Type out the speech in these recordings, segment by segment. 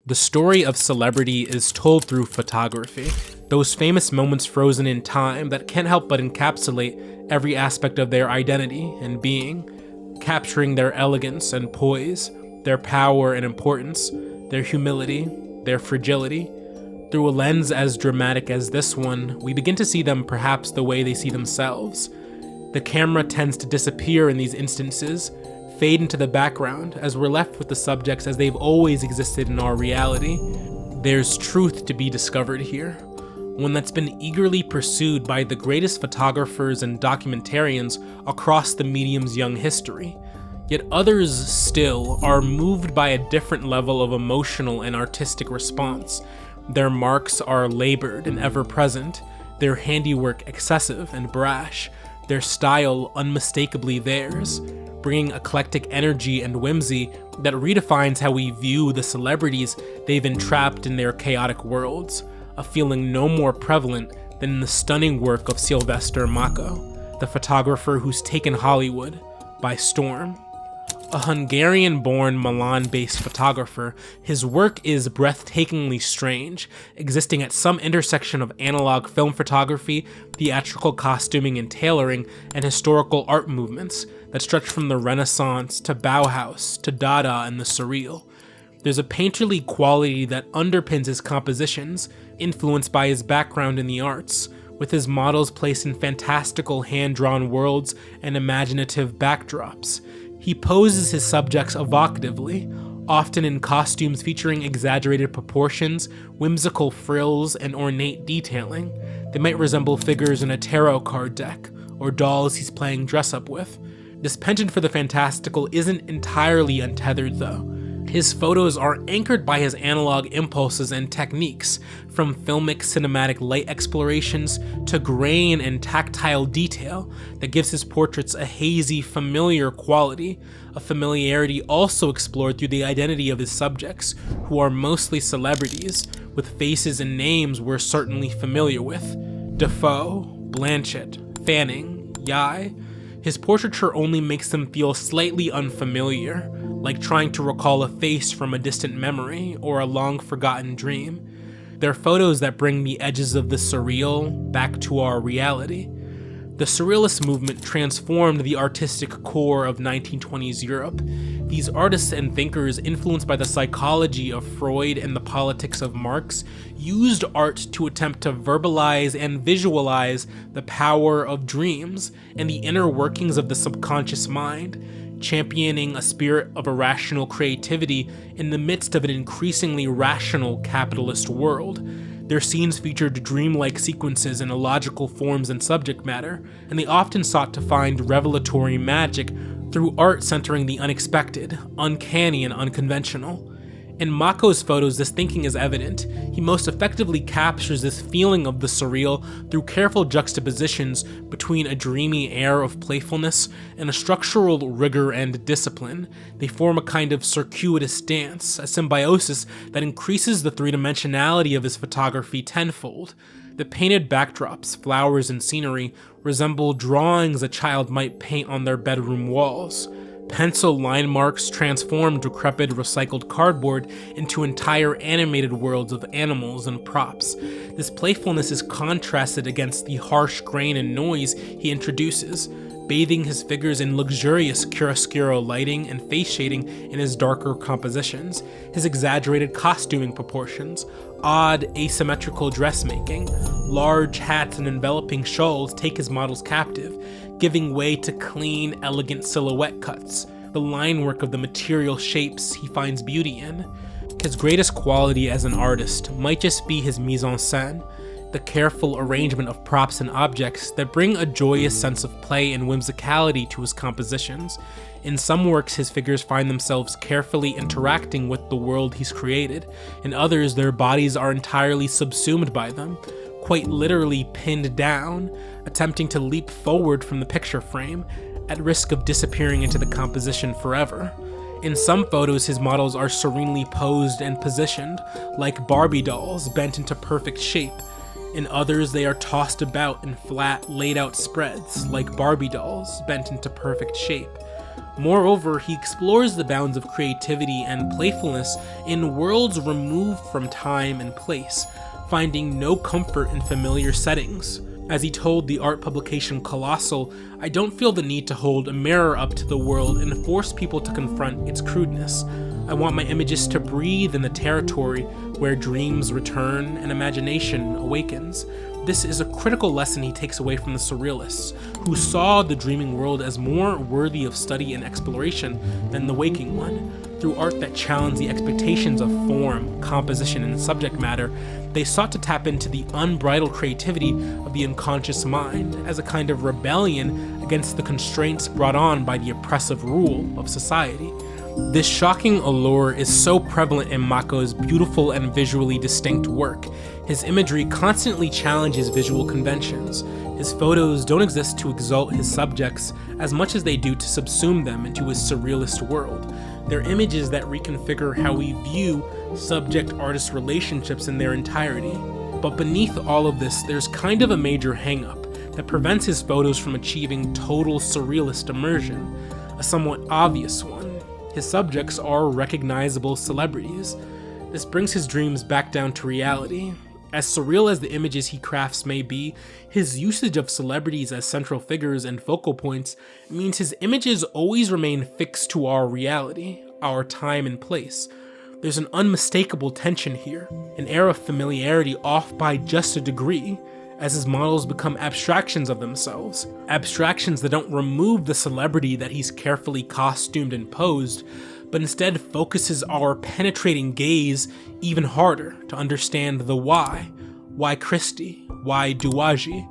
The story of celebrity is told through photography, those famous moments frozen in time that can't help but encapsulate every aspect of their identity and being, capturing their elegance and poise, their power and importance, their humility, their fragility. Through a lens as dramatic as this one, we begin to see them perhaps the way they see themselves. The camera tends to disappear in these instances, fade into the background as we're left with the subjects as they've always existed in our reality. There's truth to be discovered here, one that's been eagerly pursued by the greatest photographers and documentarians across the medium's young history. Yet others still are moved by a different level of emotional and artistic response. Their marks are labored and ever-present, their handiwork excessive and brash, their style unmistakably theirs, bringing eclectic energy and whimsy that redefines how we view the celebrities they've entrapped in their chaotic worlds, a feeling no more prevalent than in the stunning work of Szilveszter Makó, the photographer who's taken Hollywood by storm. A Hungarian-born Milan-based photographer, his work is breathtakingly strange, existing at some intersection of analog film photography, theatrical costuming and tailoring, and historical art movements that stretch from the Renaissance to Bauhaus to Dada and the Surreal. There's a painterly quality that underpins his compositions, influenced by his background in the arts, with his models placed in fantastical hand-drawn worlds and imaginative backdrops. He poses his subjects evocatively, often in costumes featuring exaggerated proportions, whimsical frills, and ornate detailing. They might resemble figures in a tarot card deck, or dolls he's playing dress-up with. This penchant for the fantastical isn't entirely untethered, though. His photos are anchored by his analog impulses and techniques, from filmic cinematic light explorations to grain and tactile detail that gives his portraits a hazy, familiar quality, a familiarity also explored through the identity of his subjects, who are mostly celebrities, with faces and names we're certainly familiar with: Defoe, Blanchett, Fanning, Yai. His portraiture only makes them feel slightly unfamiliar, like trying to recall a face from a distant memory or a long-forgotten dream. They're photos that bring the edges of the surreal back to our reality. The Surrealist movement transformed the artistic core of 1920s Europe. These artists and thinkers, influenced by the psychology of Freud and the politics of Marx, used art to attempt to verbalize and visualize the power of dreams and the inner workings of the subconscious mind, championing a spirit of irrational creativity in the midst of an increasingly rational capitalist world. Their scenes featured dreamlike sequences in illogical forms and subject matter, and they often sought to find revelatory magic through art centering the unexpected, uncanny, and unconventional. In Makó's photos, this thinking is evident. He most effectively captures this feeling of the surreal through careful juxtapositions between a dreamy air of playfulness and a structural rigor and discipline. They form a kind of circuitous dance, a symbiosis that increases the three-dimensionality of his photography tenfold. The painted backdrops, flowers, and scenery resemble drawings a child might paint on their bedroom walls. Pencil line marks transform decrepit recycled cardboard into entire animated worlds of animals and props. This playfulness is contrasted against the harsh grain and noise he introduces, bathing his figures in luxurious chiaroscuro lighting and face shading in his darker compositions. His exaggerated costuming proportions, odd asymmetrical dressmaking, large hats and enveloping shawls take his models captive, giving way to clean, elegant silhouette cuts, the line work of the material shapes he finds beauty in. His greatest quality as an artist might just be his mise-en-scène, the careful arrangement of props and objects that bring a joyous sense of play and whimsicality to his compositions. In some works, his figures find themselves carefully interacting with the world he's created. In others, their bodies are entirely subsumed by them, quite literally pinned down, attempting to leap forward from the picture frame, at risk of disappearing into the composition forever. In some photos, his models are serenely posed and positioned, like Barbie dolls bent into perfect shape. In others, they are tossed about in flat, laid-out spreads, like Barbie dolls bent into perfect shape. Moreover, he explores the bounds of creativity and playfulness in worlds removed from time and place, finding no comfort in familiar settings. As he told the art publication Colossal, "I don't feel the need to hold a mirror up to the world and force people to confront its crudeness. I want my images to breathe in the territory where dreams return and imagination awakens." This is a critical lesson he takes away from the Surrealists, who saw the dreaming world as more worthy of study and exploration than the waking one. Through art that challenged the expectations of form, composition, and subject matter, they sought to tap into the unbridled creativity of the unconscious mind as a kind of rebellion against the constraints brought on by the oppressive rule of society. This shocking allure is so prevalent in Makó's beautiful and visually distinct work. His imagery constantly challenges visual conventions. His photos don't exist to exalt his subjects as much as they do to subsume them into his surrealist world. They're images that reconfigure how we view subject-artist relationships in their entirety. But beneath all of this, there's kind of a major hang-up that prevents his photos from achieving total surrealist immersion, a somewhat obvious one. His subjects are recognizable celebrities. This brings his dreams back down to reality. As surreal as the images he crafts may be, his usage of celebrities as central figures and focal points means his images always remain fixed to our reality, our time and place. There's an unmistakable tension here, an air of familiarity off by just a degree, as his models become abstractions of themselves, abstractions that don't remove the celebrity that he's carefully costumed and posed, but instead focuses our penetrating gaze even harder to understand the why. Why Christie? Why Douaji?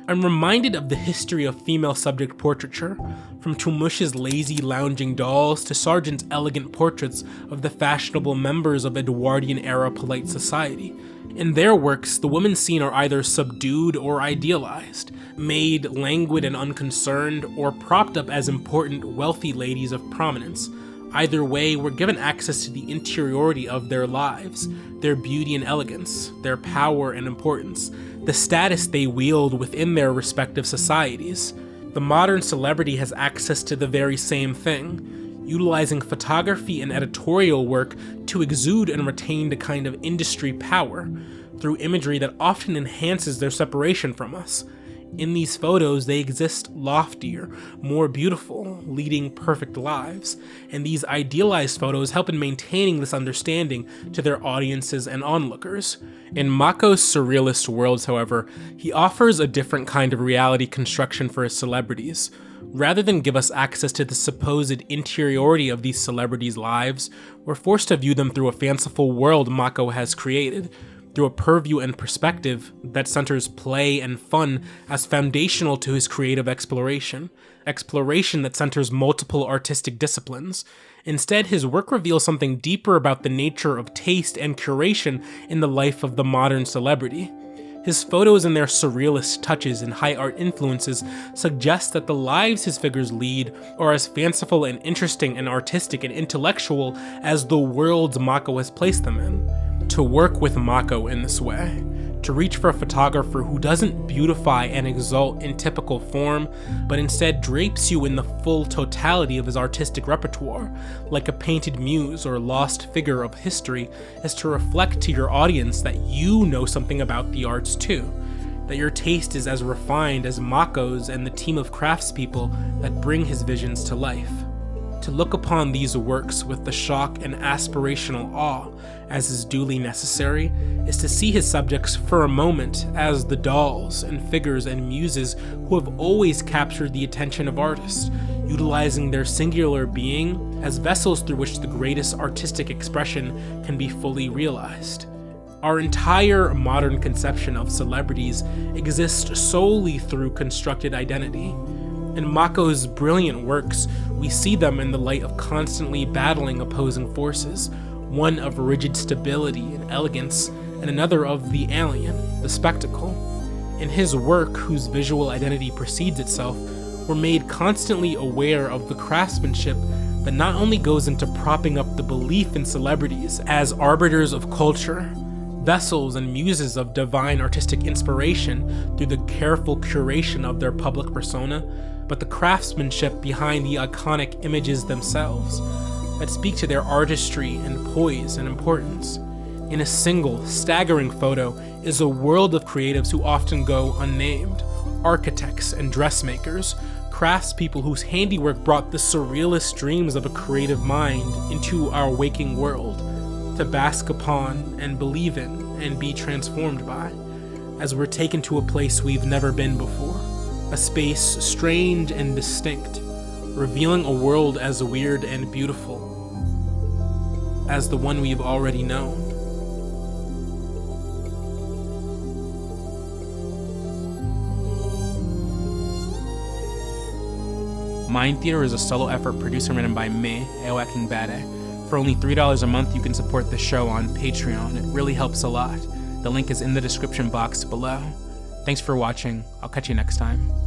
I'm reminded of the history of female subject portraiture, from Toumush's lazy lounging dolls to Sargent's elegant portraits of the fashionable members of Edwardian-era polite society. In their works, the women seen are either subdued or idealized, made languid and unconcerned, or propped up as important, wealthy ladies of prominence. Either way, we're given access to the interiority of their lives, their beauty and elegance, their power and importance, the status they wield within their respective societies. The modern celebrity has access to the very same thing, utilizing photography and editorial work to exude and retain the kind of industry power through imagery that often enhances their separation from us. In these photos, they exist loftier, more beautiful, leading perfect lives, and these idealized photos help in maintaining this understanding to their audiences and onlookers. In Makó's surrealist worlds, however, he offers a different kind of reality construction for his celebrities. Rather than give us access to the supposed interiority of these celebrities' lives, we're forced to view them through a fanciful world Makó has created, through a purview and perspective that centers play and fun as foundational to his creative exploration that centers multiple artistic disciplines. Instead, his work reveals something deeper about the nature of taste and curation in the life of the modern celebrity. His photos and their surrealist touches and high art influences suggest that the lives his figures lead are as fanciful and interesting and artistic and intellectual as the worlds Makó has placed them in. To work with Makó in this way, to reach for a photographer who doesn't beautify and exalt in typical form, but instead drapes you in the full totality of his artistic repertoire, like a painted muse or lost figure of history, is to reflect to your audience that you know something about the arts too, that your taste is as refined as Makó's and the team of craftspeople that bring his visions to life. To look upon these works with the shock and aspirational awe, as is duly necessary, is to see his subjects for a moment as the dolls and figures and muses who have always captured the attention of artists, utilizing their singular being as vessels through which the greatest artistic expression can be fully realized. Our entire modern conception of celebrities exists solely through constructed identity. In Makó's brilliant works, we see them in the light of constantly battling opposing forces, one of rigid stability and elegance, and another of the alien, the spectacle. In his work, whose visual identity precedes itself, we're made constantly aware of the craftsmanship that not only goes into propping up the belief in celebrities as arbiters of culture, vessels and muses of divine artistic inspiration through the careful curation of their public persona, but the craftsmanship behind the iconic images themselves that speak to their artistry and poise and importance. In a single, staggering photo is a world of creatives who often go unnamed. Architects and dressmakers, craftspeople whose handiwork brought the surrealist dreams of a creative mind into our waking world, to bask upon and believe in and be transformed by, as we're taken to a place we've never been before, a space strange and distinct, revealing a world as weird and beautiful as the one we've already known. Mind Theater is a solo effort produced and written by me, Eoaking Bade. For only $3 a month, you can support the show on Patreon. It really helps a lot. The link is in the description box below. Thanks for watching. I'll catch you next time.